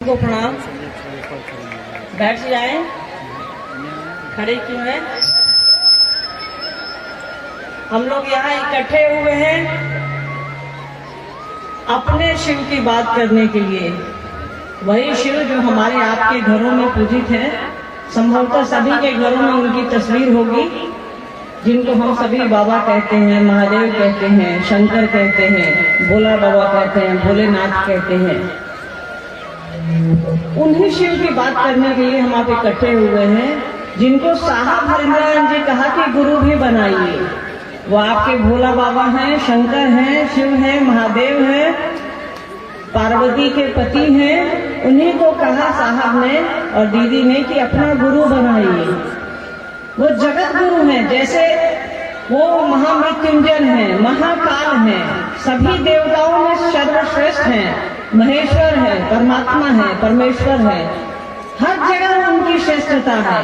को प्रणाम। बैठ जाए, खड़े क्यों है? हम लोग यहाँ इकट्ठे हुए हैं अपने शिव की बात करने के लिए। वही शिव जो हमारे आपके घरों में पूजित है। संभवतः सभी के घरों में उनकी तस्वीर होगी, जिनको हम सभी बाबा कहते हैं, महादेव कहते हैं, शंकर कहते हैं, भोला बाबा कहते हैं, भोलेनाथ कहते हैं। उन्हीं शिव की बात करने के लिए हम आप इकट्ठे हुए हैं, जिनको साहब हरिंद्रायण जी कहा कि गुरु भी बनाइए। वो आपके भोला बाबा हैं, शंकर हैं, शिव हैं, महादेव हैं, पार्वती के पति हैं। उन्हीं को कहा साहब ने और दीदी ने कि अपना गुरु बनाइए। वो जगत गुरु हैं, जैसे वो महामृत्युंजय हैं, महाकाल हैं, सभी देवताओं में सर्वश्रेष्ठ हैं, महेश्वर है, परमात्मा है, परमेश्वर है, हर जगह उनकी श्रेष्ठता है।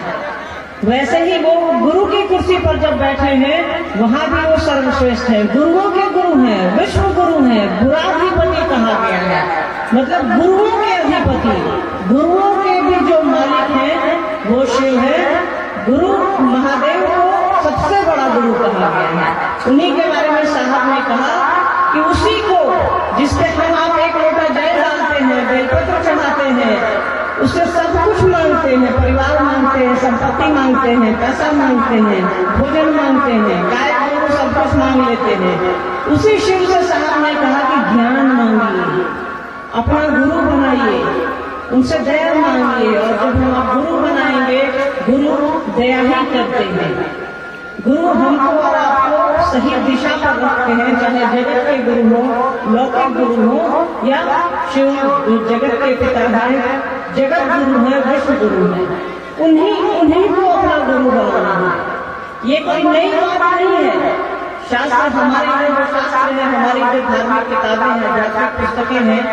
वैसे ही वो गुरु की कुर्सी पर जब बैठे हैं, वहां भी वो सर्वश्रेष्ठ है, गुरुओं के गुरु हैं, विश्व गुरु हैं, गुराधिपति कहा गया है। मतलब गुरुओं के अधिपति, गुरुओं के भी जो मालिक हैं वो शिव है। गुरु महादेव को सबसे बड़ा गुरु कहा गया है। उन्हीं के बारे में साहब ने कहा कि उसी को जिसके हम आप एक लोटा जल डालते हैं, बेलपत्र चढ़ाते हैं, उससे सब कुछ मांगते हैं, परिवार मांगते हैं, संपत्ति मांगते हैं, पैसा मांगते हैं, भोजन मांगते हैं, गाय गोरू सब कुछ मांग लेते हैं। उसी शिव से साहब ने कहा कि ज्ञान मांगिए, अपना गुरु बनाइए, उनसे दया मांगिए। और जब हम आप गुरु बनाएंगे, गुरु दया ही करते हैं। गुरु हमको और आपको सही दिशा पर रखते हैं, चाहे जगत के गुरु हो, लौकिक गुरु हो या शिव जगत के पिता हैं, जगत गुरु है, विश्व गुरु है। उन्हीं को अपना गुरु बनाना है। ये कोई नई बात नहीं है। शास्त्र हमारे जो शास्त्र है, हमारी जो धार्मिक किताबें हैं, आध्यात्मिक पुस्तकें हैं,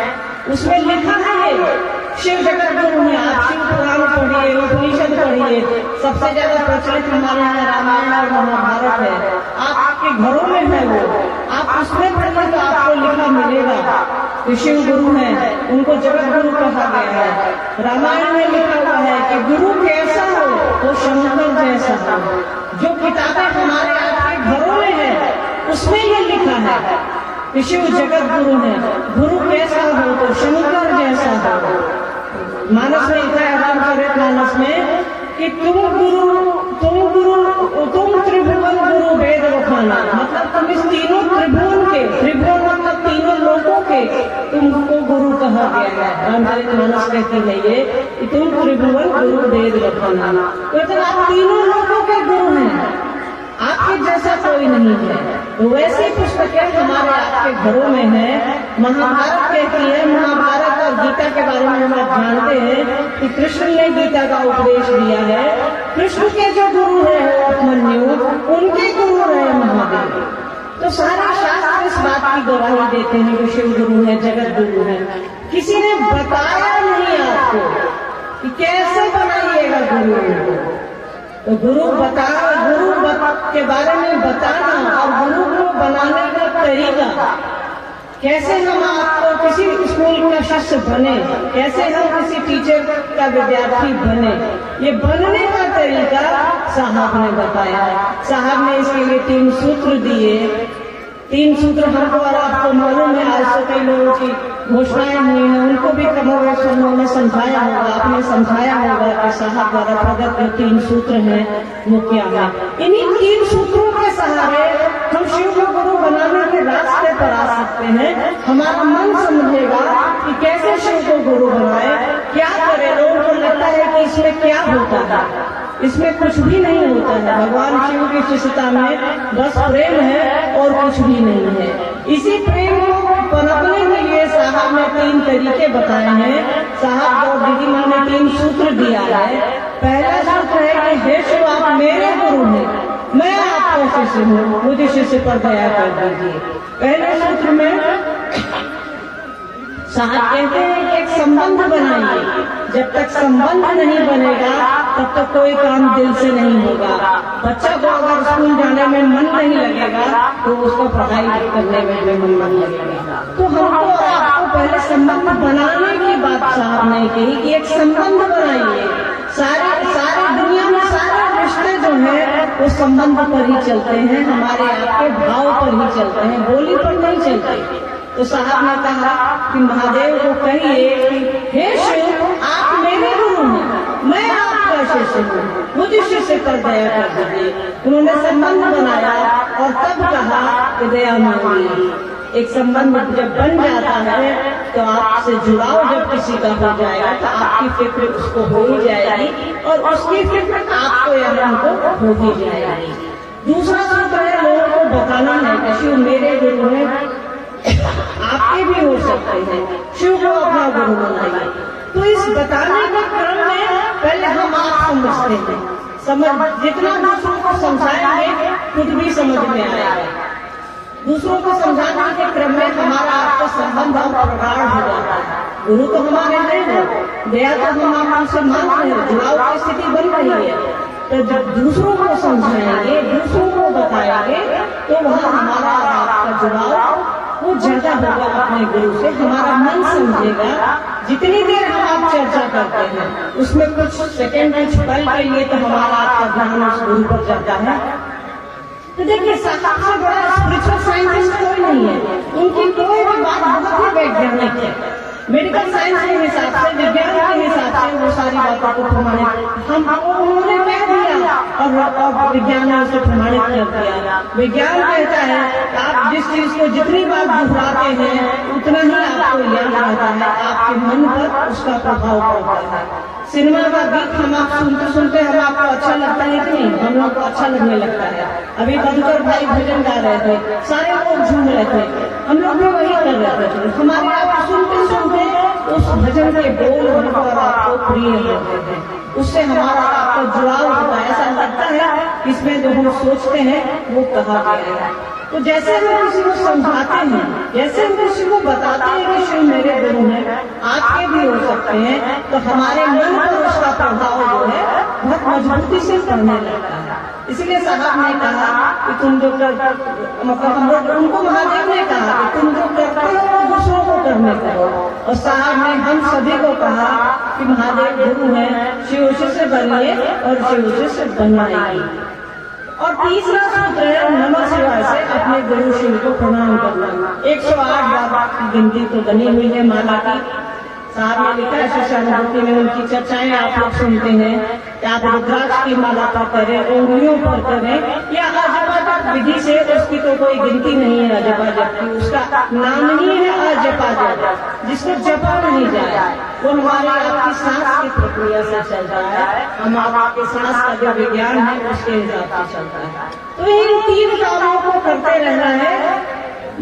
उसमें लिखा है शिव जगत गुरु है। आप शिव पुराण पढ़िए, उपनिषद पढ़िए। सबसे ज्यादा प्रचलित हमारे यहाँ रामायण और महाभारत है। आपके घरों में है वो, आप उसमें पढ़िए तो आपको लिखा मिलेगा कि शिव गुरु है, उनको जगत गुरु कहा गया है। रामायण में लिखा हुआ है कि गुरु कैसा हो वो शंकर जैसा हो। जो किताबें हमारे आपके घरों में है, उसमें ये लिखा है कि शिव जगत गुरु है। गुरु कैसा हो तो शंकर जैसा हो। मानस में लिखा है, रामचरितमानस में कि तुम त्रिभुवन गुरु वेद वखाना। मतलब तुम इस तीनों त्रिभुवन के, त्रिभुवन मतलब तीनों लोगों के, तुमको गुरु कहा गया है। रामचरितमानस कहती है ये कि तुम त्रिभुवन गुरु वेद वखाना। मतलब आप तीनों लोगों के गुरु हैं, आपके जैसा कोई नहीं है। तो वैसी पुस्तकें हमारे आपके घरों में है। महाभारत कहती है, महाभारत और गीता के बारे में हम आप जानते हैं कि कृष्ण ने गीता का उपदेश दिया है। कृष्ण के जो गुरु है अभिमन्यु, उनके गुरु रहे महादेव। तो सारे शास्त्र इस बात की गवाही देते हैं कि शिव गुरु है, जगत गुरु है। किसी ने बताया नहीं आपको कि कैसे बनाइएगा गुरु। तो गुरु के बारे में बताना और गुरु को बनाने का तरीका, कैसे हम आपको किसी स्कूल का शिष्य बने, कैसे हम किसी टीचर का विद्यार्थी बने, ये बनने का तरीका साहब ने बताया है। साहब ने इसके लिए 3 सूत्र दिए। 3 सूत्र हमको और आपको मालूम है। आज से कई लोगों की घोषणाएं हुई हैं, उनको भी कमोवेश उन्होंने समझाया होगा, आपने समझाया होगा कि साहब द्वारा प्रदत्त जो 3 सूत्र हैं वो क्या है। इन्हीं 3 सूत्रों के सहारे हम शिव को गुरु बनाने के रास्ते पर आ सकते हैं। हमारा मन समझेगा कि कैसे शिव को गुरु बनाए, क्या करे। लोगों को लगता है कि इसमें क्या होता है, इसमें कुछ भी नहीं होता है। भगवान शिव की शिष्यता में बस प्रेम है और कुछ भी नहीं है। इसी प्रेम को पनपने के लिए साहब ने 3 तरीके बताए हैं। साहब और दीदी माँ ने 3 सूत्र दिया है। पहला सूत्र है कि हे शिव आप मेरे गुरु हैं, मैं आपका शिष्य हूँ, मुझे शिष्य पर दया कर दीजिए। पहले सूत्र में साहब कहते हैं कि एक संबंध बनाइए। जब तक संबंध नहीं बनेगा तब तक कोई काम दिल से नहीं होगा। बच्चा को अगर स्कूल जाने में मन नहीं लगेगा तो उसको पढ़ाई करने में मन नहीं लगेगा। तो हमको तो पहले संबंध बनाने की बात साहब ने कही कि एक संबंध बनाइए। सारे दुनिया में सारे रिश्ते जो है वो संबंध पर ही चलते हैं, हमारे आपके भाव पर ही चलते हैं, बोली पर नहीं चलते। तो साहब ने कहा कि महादेव को कहिए कि हे शिव, आप मेरे गुरु हैं, मैं आपका शिष्य हूँ, मुझे शिष्य पर दया कर दीजिए। उन्होंने संबंध बनाया और तब कहा कि दया मांगिए। एक संबंध जब बन जाता है तो आपसे जुड़ाव जब किसी का हो जाएगा तो आपकी फिक्र उसको हो ही जाएगी और उसकी फिक्र आपको या हमको हो ही जाएगी। दूसरा सूत्र है, लोगों को बताना है कि शिव मेरे गुरु हैं, आपके भी हो सकते हैं, शिव को अपना गुरु बनाइए। तो इस बताने के क्रम में पहले हम आप समझते हैं, जितना दूसरों को समझाएंगे खुद भी समझ में आएगा। दूसरों को समझाने के क्रम में हमारा आपका संबंध और प्रगाढ़ हो जाता है। गुरु तो हमारे हैं, दया तो हम आपसे मांग रहे हैं, जुड़ाव की स्थिति बन रही है। तो जब दूसरों को समझाएंगे, दूसरों को बताएंगे तो वहाँ हमारा आपका जुड़ाव वो ज्यादा होगा अपने गुरु से, हमारा मन समझेगा। जितनी देर हम आप चर्चा करते हैं उसमें कुछ सेकंड कुछ पल के लिए तो हमारा आपका ध्यान उस गुरु पर जाता है। तो देखिए, साहब से बड़ा स्पिरिचुअल साइंटिस्ट कोई नहीं है, उनकी कोई भी बात बहुत ही वैज्ञानिक है। मेडिकल साइंस के हिसाब से, विज्ञान के हिसाब से वो सारी बातों को प्रमाणित उन्होंने कह दिया और विज्ञान ने उसे प्रमाणित कर दिया। विज्ञान कहता है आप जिस चीज को जितनी बार दोहराते हैं उतना ही आपको याद रहता है, आपके मन पर उसका प्रभाव पड़ता है। सिनेमा का गीत हम आप सुनते सुनते हम आपको अच्छा लगता है कि नहीं? हम लोग को अच्छा लगने लगता है। अभी मधुकर भाई भजन गा रहे थे, सारे लोग झूम रहे थे, हम लोग भी वही कर रहे थे। हमारे आप सुनते सुनते उस भजन के बोल हमको और आपको प्रिय होते हैं, उससे हमारा आपका जुड़ाव होता है। ऐसा लगता है इसमें जो हम सोचते हैं वो कहा गया है। तो जैसे हम किसी को समझाते हैं, जैसे हम किसी को बताते हैं कि शिव मेरे गुरु हैं, आपके भी हो सकते हैं, तो हमारे मन पर उसका प्रभाव जो है बहुत मजबूती से पड़ने लगता है। इसलिए साहब ने कहा कि तुम जो मतलब हम लोग उनको महादेव ने कहा कि तुम जो करते हो दूसरों को करने करो। और साहब ने हम सभी को कहा कि महादेव गुरु हैं, शिव शिष्य बनिए और शिव शिष्य बनाइए। और तीसरा सूत्र है नमः शिवाय से अपने गुरु शिव को प्रणाम करना। 108 बार की गिनती तो बनी हुई है माला की। साहब ने लिखा है शिष्यानुभूति में, उनकी चर्चाएं आप लोग सुनते हैं कि आप रुद्राक्ष की माला पर करें, उंगलियों पर करें या अजपा जप विधि से, उसकी तो कोई गिनती नहीं है अजपा जप की, उसका नाम ही है अजपा जप, जिसको जपा नहीं जाए। वो हमारे आपकी सांस की प्रक्रिया से चलता है, हम आपके सांस का जो विज्ञान है उसके हिसाब से चलता है। तो इन 3 कामों को करते रहना है,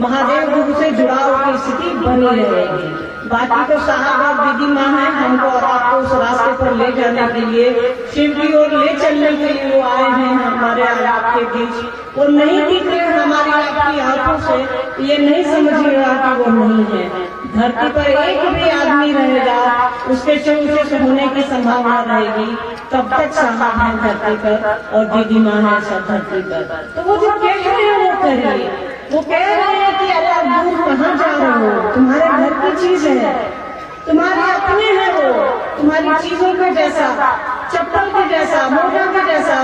महादेव गुरु से जुड़ाव की स्थिति बनी रहेगी। बाकी तो साहब और दीदी माँ है, हमको और आपको उस रास्ते पर ले जाने के लिए, शिव की ओर ले चलने के लिए वो आए हैं हमारे आपके बीच। वो नहीं दिख रहे हमारी आपकी आंखों से, ये नहीं समझिएगा कि वो नहीं है। धरती पर एक भी आदमी रहेगा उसके शिव होने की संभावना रहेगी, तब तक साहब है धरती पर और दीदी माँ है सब धरती पर। तो वो जो कह रहे हैं वो करिए। वो कह रहे हैं कि अरे आप दूर कहाँ जा रहे हो, तुम्हारे घर की चीज है, तुम्हारे अपने हैं, वो तुम्हारी चीजों के जैसा, चप्पल के जैसा, मोजा के जैसा,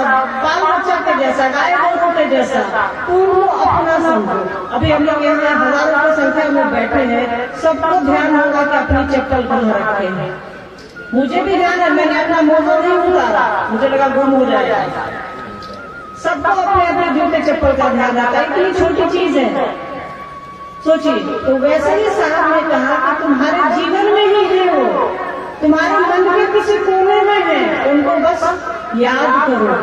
बाल बच्चा के जैसा, गाय गोरू के जैसा, तुम वो अपना समझो। अभी हम लोग यहाँ हजारों की संख्या में बैठे हैं, सबको ध्यान होगा कि अपनी चप्पल कहाँ रखे हैं। मुझे भी ध्यान है, मैंने अपना मोजा नहीं उतारा, मुझे लगा गुम हो जाएगा। सबको अपने अपने जूते चप्पल का ध्यान रखा है, इतनी छोटी चीज है, सोचिए। तो वैसे ही साहब ने कहा कि तुम्हारे जीवन में ही है वो, तुम्हारे मन के किसी कोने में है, उनको बस याद करो,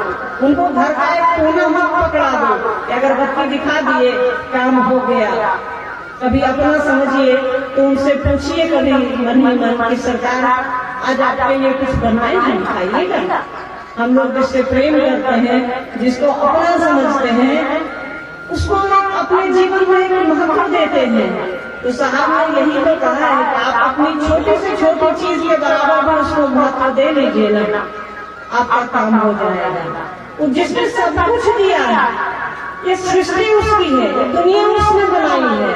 उनको घर का एक कोना मत पकड़ा दो। अगरबत्ती दिखा दिए काम हो गया। कभी अपना समझिए तो उनसे पूछिए कभी मन ही मन की सरकार आज आपके लिए कुछ बनाए हैं, खाइएगा। हम लोग जिससे प्रेम करते हैं, जिसको अपना समझते हैं, उसको अपने जीवन में एक महत्व देते हैं। तो साहब ने यही तो कहा है कि आप अपनी छोटी से छोटी चीज के बराबर भी उसको महत्व दे लीजिए ना, आपका काम हो जाएगा। तो जिसने सब कुछ दिया है, ये सृष्टि उसकी है, ये दुनिया उसने बनाई है,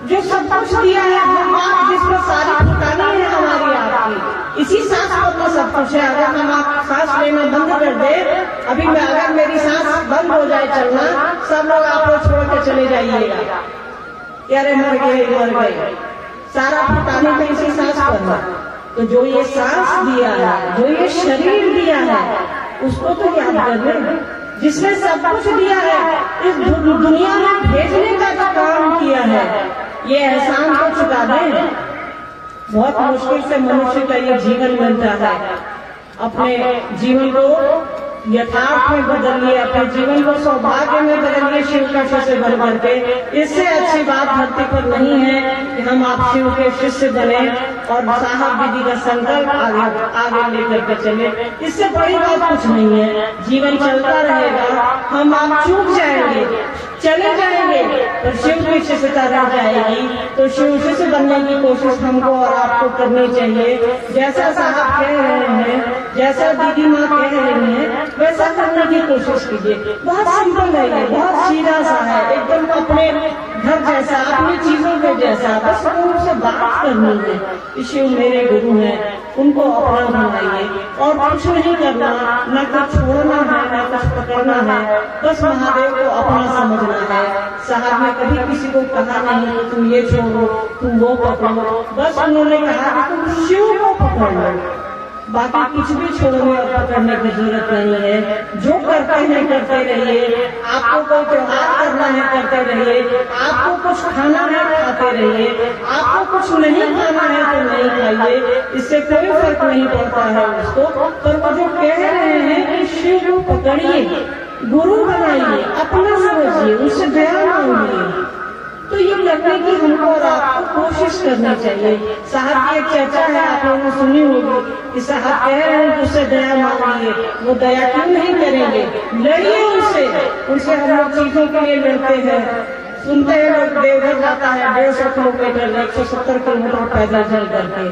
जो सब कुछ दिया है, हम आप जिस पर सारी ठिकानी है हमारी आपकी, इसी सांस पर तो सब कुछ है। अगर हम आप सांस लेना बंद कर दे, अभी मैं अगर मेरी सांस बंद हो जाए चलना, सब लोग आपको छोड़ के चले जाइएगा, अरे मर गए, सारा ठिकानी तो इसी सांस पर है। तो जो ये सांस दिया है, जो ये शरीर दिया है, उसको तो याद कर ले, जिसने सब कुछ दिया है, इस दुनिया में भेजने का जो काम किया है, ये एहसान को चुका दे। बहुत मुश्किल से मनुष्य का ये जीवन मिलता है। अपने जीवन को यथार्थ में बदलिए, अपने जीवन को सौभाग्य में बदलिए शिव का शिष्य बन करके। इससे अच्छी बात धरती पर नहीं है कि हम आप शिव के शिष्य बने और साहब दीदी का संकल्प आगे लेकर के चले। इससे बड़ी बात कुछ नहीं है। जीवन चलता रहेगा, हम आप चूक जाएंगे, चले जाएंगे, पर शिव की शिष्यता रह जाएगी। तो शिव शिष्य बनने की कोशिश हमको और आपको करनी चाहिए। जैसा साहब कह रहे हैं, जैसा दीदी माँ कह रही है, वैसा करने की कोशिश कीजिए। बहुत सिंपल है ये, बहुत सीधा सा है, एकदम अपने घर जैसा, अपनी चीजों के जैसा। बस उनसे बात करनी है। शिव मेरे गुरु हैं, उनको अपना बनाइए और कुछ नहीं करना, न कुछ छोड़ना है, न कुछ पकड़ना है, बस महादेव को अपना समझना है। साहब ने कभी किसी को कहा नहीं कि तुम ये छोड़ो, तुम वो पकड़ो, बस उन्होंने कहा कि तुम शिव को पकड़ लो, बाकी कुछ भी छोड़ने और पकड़ने की जरूरत नहीं है। जो करते हैं करते रहिए, आपको कोई त्योहार करना है करते रहिए, आपको कुछ खाना है खाते रहिए, आपको कुछ नहीं खाना है तो नहीं खाइए, इससे कोई फर्क नहीं पड़ता है उसको। पर वो जो कह रहे हैं कि शिव को पकड़िए, गुरु बनाइए, अपना समझिए, उससे दया मांगिए, तो ये करने की हमको और आपको कोशिश करनी चाहिए। साहब की एक चर्चा है, आप लोगों ने सुनी होगी कि साहब कह रहे हैं कि उससे दया मांगिए। वो दया क्यों नहीं करेंगे? लड़िए उनसे हम लोग चीजों के लिए लड़ते हैं। सुनते हैं लोग देवघर जाता है 150 किलोमीटर, 170 किलोमीटर पैदल चल करके,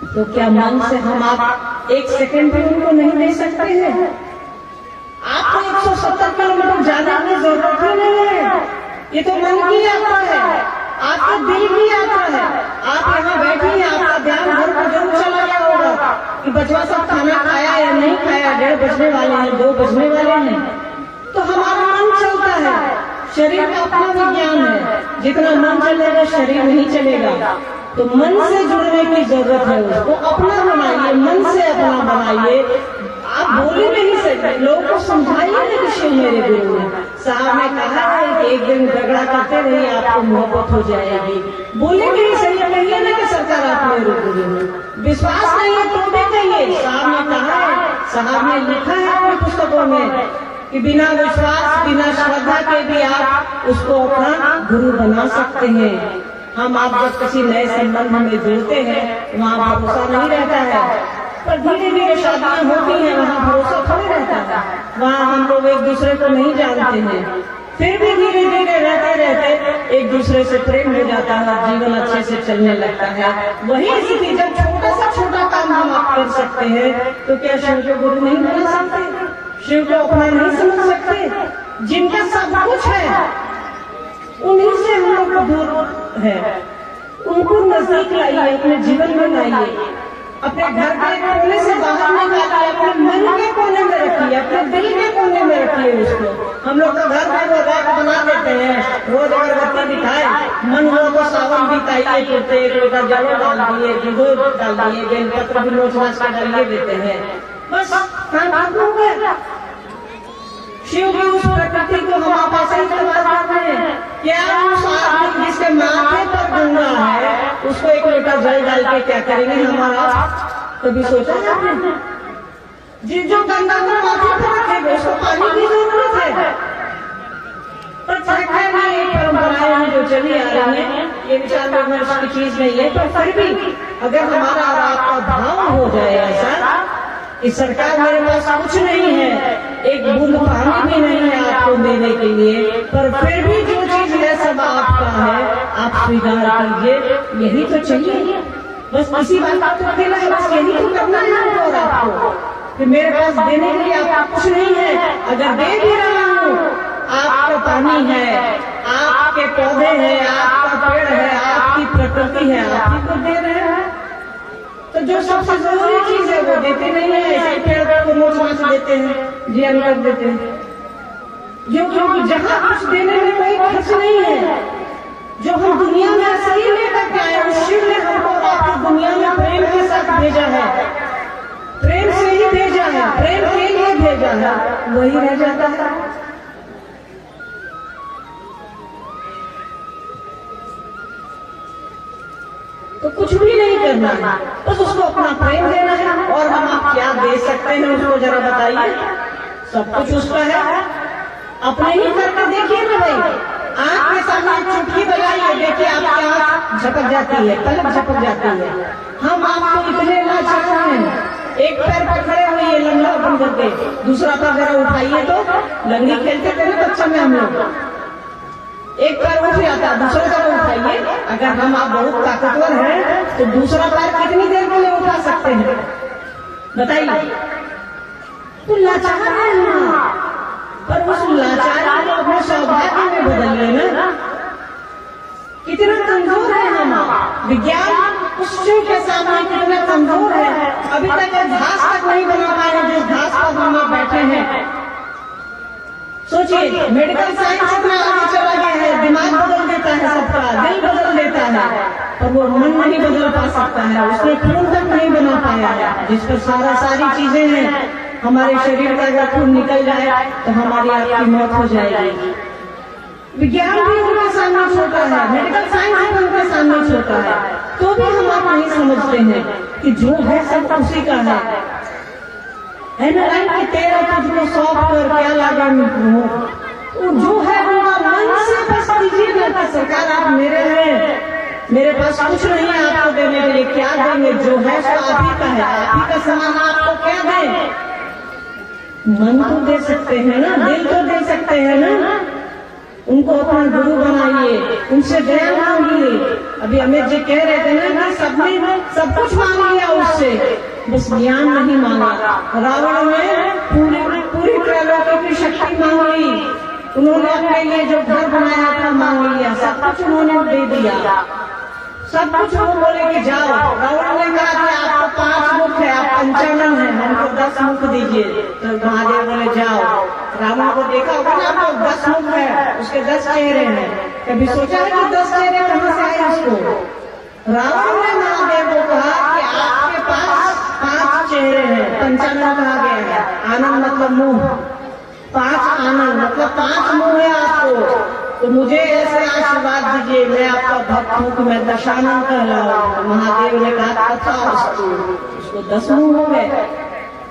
तो क्या मन से हम आप एक सेकंड भी उनको नहीं दे सकते हैं? आपको 170 किलोमीटर जाने की जरूरत ही नहीं है। ये तो मन की यात्रा है, आपके दिल की यात्रा है। आप यहाँ बैठिए, आपका ध्यान घर पर जरूर चला गया होगा कि बचवा सब खाना खाया या नहीं खाया, 1:30 बजने वाले हैं, 2 बजने वाले हैं। तो हमारा मन चलता है, शरीर का अपना विज्ञान है, जितना मन चलेगा शरीर नहीं चलेगा। तो मन से जुड़ने की जरूरत है, उसको अपना बनाइए, मन से अपना बनाइए। आप बोले नहीं सकते, लोगों को समझाइए ना कि शिव मेरे गुरु हैं। साहब ने कहा है कि एक दिन झगड़ा करते रहिए, आपको मोहब्बत हो जाएगी। बोले नहीं सही, कहिए ना कि सरकार आप मेरे गुरु हैं। विश्वास नहीं है तो भी कहिए, साहब ने कहा है, साहब ने लिखा है अपनी पुस्तकों में कि बिना विश्वास, बिना श्रद्धा के भी आप उसको अपना गुरु बना सकते हैं। हम आप जब किसी नए संबंध में जुड़ते हैं, वहाँ भरोसा नहीं रहता है, पर धीरे धीरे शादियां होती हैं, वहाँ भरोसा थोड़ी रहता है। वहाँ हम लोग एक दूसरे को नहीं जानते हैं, फिर भी धीरे धीरे रहते रहते एक दूसरे से प्रेम हो जाता है, जीवन अच्छे से चलने लगता है। वही स्थिति जब छोटा सा छोटा काम हम आप कर सकते हैं, तो क्या शिव को गुरु नहीं बना सकते? शिव को अपना नहीं समझ सकते? जिनका सब कुछ है उन्हीं से हम लोग दूर है, उनको नजदीक लाइए, अपने जीवन में लाइए, अपने घर के कोने से बाहर निकालिए, अपने मन के कोने में रखिए, अपने दिल के कोने में रखिए उसको। हम लोग तो घर में वो रैक बना देते हैं, रोज अगरबत्ती दिखाए, मन हुआ तो सावन बिताइए, कुर्ते एक लोटा जलो डाल दिए, दूध डाल दिए, बेलपत्र भी नोच नाच के डालिए देते हैं, बस काम हो गया। शिव की उस प्रकृति को हम आप ऐसे इस्तेमाल करते हैं। क्या उस आदमी जिसके माथे पर गंगा है, उसको एक लोटा जल डाल के क्या करेंगे? हमारा कभी सोचा आपने? जो गंगा को माथे पर रखेगा उसको पानी की जरूरत है। पर परंपराएं हैं जो चली आ रही है, ये विचार विमर्श की चीज नहीं है। पर फिर भी अगर हमारा और आपका भाव हो जाए ऐसा कि सरकार मेरे पास कुछ नहीं है, एक बूंद पानी भी नहीं है आपको देने के लिए, पर फिर भी जो चीज है सब आपका है, आप स्वीकार कीजिए। यही तो चाहिए, बस इसी बात को अकेला है, बस यही तो करना है और आपको कि मेरे पास देने के लिए आपका कुछ नहीं है। अगर दे भी रहा हूँ, आपका पानी है, आप आपके पौधे हैं, आपका पेड़ है, आपकी प्रकृति है, आप ही को दे रहे हैं। तो जो सबसे जरूरी चीज है वो देते नहीं है, ऐसे पेड़ को नोच माच देते हैं, जीवन कर देते हैं। जो जहाँ कुछ देने में कोई खर्च नहीं है, जो हम दुनिया में ऐसे ही लेकर के आए, उस शिव ने हमको आपकी दुनिया में प्रेम के साथ भेजा है, प्रेम से ही भेजा है, प्रेम के लिए भेजा है, वही रह जाता है। तो कुछ भी नहीं करना है, बस उसको अपना प्रेम देना है। और हम आप क्या दे सकते हैं उसको जरा बताइए। सब कुछ उसका है, अपने ही करके देखिए ना भाई। आंख के सामने चुटकी बजाइए, देखिए आपकी आंख झपक जाती है, पलक झपक जाती है। हम आपको इतने लाचार हैं, एक पैर पर खड़े हुए लंगड़ा बन करके, दूसरा पैर जरा उठाइए तो लंगड़ी खेलते थे ना बच्चा में हम लोग, एक पैर उठ जाता, दूसरा पैर उठाइए। अगर हम आप बहुत ताकतवर हैं तो दूसरा पैर कितनी देर के लिए उठा सकते हैं बताइए। तो लाचार है हम, पर उस लाचारी को अपने सौभाग्य में बदलिए ना। कितना कमजोर है हम, विज्ञान उस शिव के सामने कितना कमजोर है। अभी तक घास तक नहीं बना पाए जिस घास पर हम लोग बैठे हैं। सोचिए, मेडिकल साइंस इतना आगे चला गया है, दिमाग बदल देता है सबका, दिल बदल देता है, पर वो मन नहीं बदल पा सकता है। उसने खून तक नहीं बना पाया है, जिस पर सारी चीजें हैं। हमारे शरीर का अगर खून निकल जाए तो हमारी आपकी मौत हो जाएगी। विज्ञान भी उनके सामने छोटा है, मेडिकल साइंस भी उनके सामने छोटा है, तो भी हम आप नहीं समझते हैं कि जो है सब उसी का है ना। कि तेरा तुझको सौंप कर क्या लागा वो जो है उनका मन से बस दीजिए ना कि सरकार आप मेरे हैं, मेरे पास कुछ नहीं है आपको देने के लिए, क्या देंगे, जो है सो आप ही का है, आप ही का सामान, आपको क्या दें। मन तो दे सकते हैं ना, दिल तो दे सकते हैं ना। उनको अपना गुरु बनाइए, उनसे ज्ञान मांगिए। अभी अमित जी कह रहे थे ना कि सबने सब कुछ मांग लिया उससे, बस ज्ञान नहीं मांगा। रावण ने पूरी त्रैलोक्य की शक्ति मांग ली, उन्होंने अपने लिए जो घर बनाया था मांग लिया, सब कुछ उन्होंने दे दिया, सब कुछ वो बोले कि जाओ। रावण ने कहा कि आपको 5 मुख है, आप पंचानन है, हमको 10 मुख दीजिए। तो महादेव बोले जाओ। रावण को देखा होगा ना, आपको 10 मुख है, उसके 10 चेहरे हैं। कभी सोचा है कि 10 चेहरे कहाँ से आए उसको? रावण ने महादेव को कहा कि आपके पास 5 चेहरे हैं, पंचानन कहा गया है, आनंद मतलब मुंह, 5 आनंद मतलब 5 मुंह है आपको, तो मुझे ऐसे आशीर्वाद दीजिए, मैं आपका भक्त हूँ कि मैं दशानन कहलाऊं। महादेव ने कहा था उसको 10 मुंह हो गए।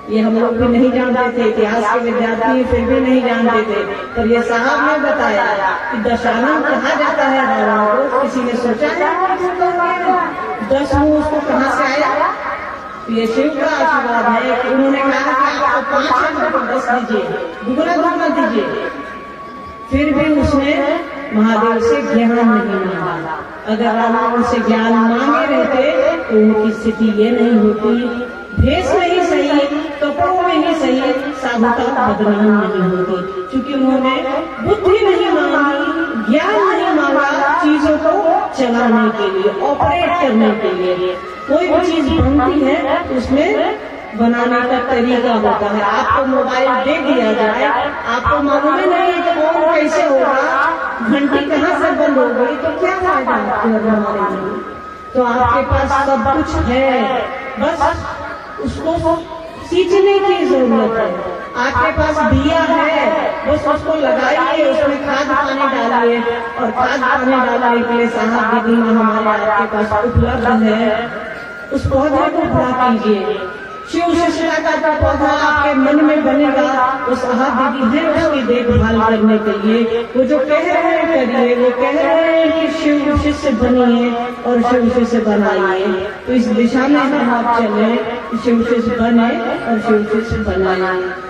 ये हम लोग भी नहीं जानते थे, इतिहास के विद्यार्थी फिर भी नहीं जानते थे, पर ये साहब ने बताया कि दशानन कहा जाता है रावण को। किसी ने सोचा है 10 मुंह उसको कहाँ से आया? ये शिव का आशीर्वाद है कि उन्होंने कहा कि आपको 5 है, मुझको 10 दीजिए, दुगना दीजिए। फिर भी उसने महादेव से ज्ञान नहीं मांगा। अगर रावण से ज्ञान मांगे रहते तो उनकी स्थिति ये नहीं होती, भेष में ही सही, कपड़ों में ही सही, साधुता बदनाम नहीं होती। क्योंकि उन्होंने बुद्धि नहीं मांगी, ज्ञान नहीं मांगा चीजों को चलाने के लिए, ऑपरेट करने के लिए। कोई भी चीज बनती है तो उसमें बनाने का तरीका होता है। आपको मोबाइल दे दिया जाए, आपको मालूम ही नहीं है कि कौन कैसे होगा, घंटी कहाँ से बंद हो गई, तो क्या फायदा हमारे लिए? तो आपके पास सब कुछ है, बस उसको सींचने की जरूरत है। आपके पास बिया है, बस उसको लगाइए, उसमें खाद पानी डालिए, और खाद पानी डालने के लिए साहब दीदी हमारे आपके पास उपलब्ध है। उस पौधे को बड़ा कीजिए। शिव शिष्टा का पौधा आपके मन में बनेगा, तो साहब दीदी है उसकी देखभाल करने के लिए। वो जो कह रहे हैं करिए, वो कह रहे हैं कि शिव शिष्य बनिए और शिव शिष्य बनाइए, तो इस दिशा में हम आप चले, शिव शिष्य बने और शिव शिष्य बनाए।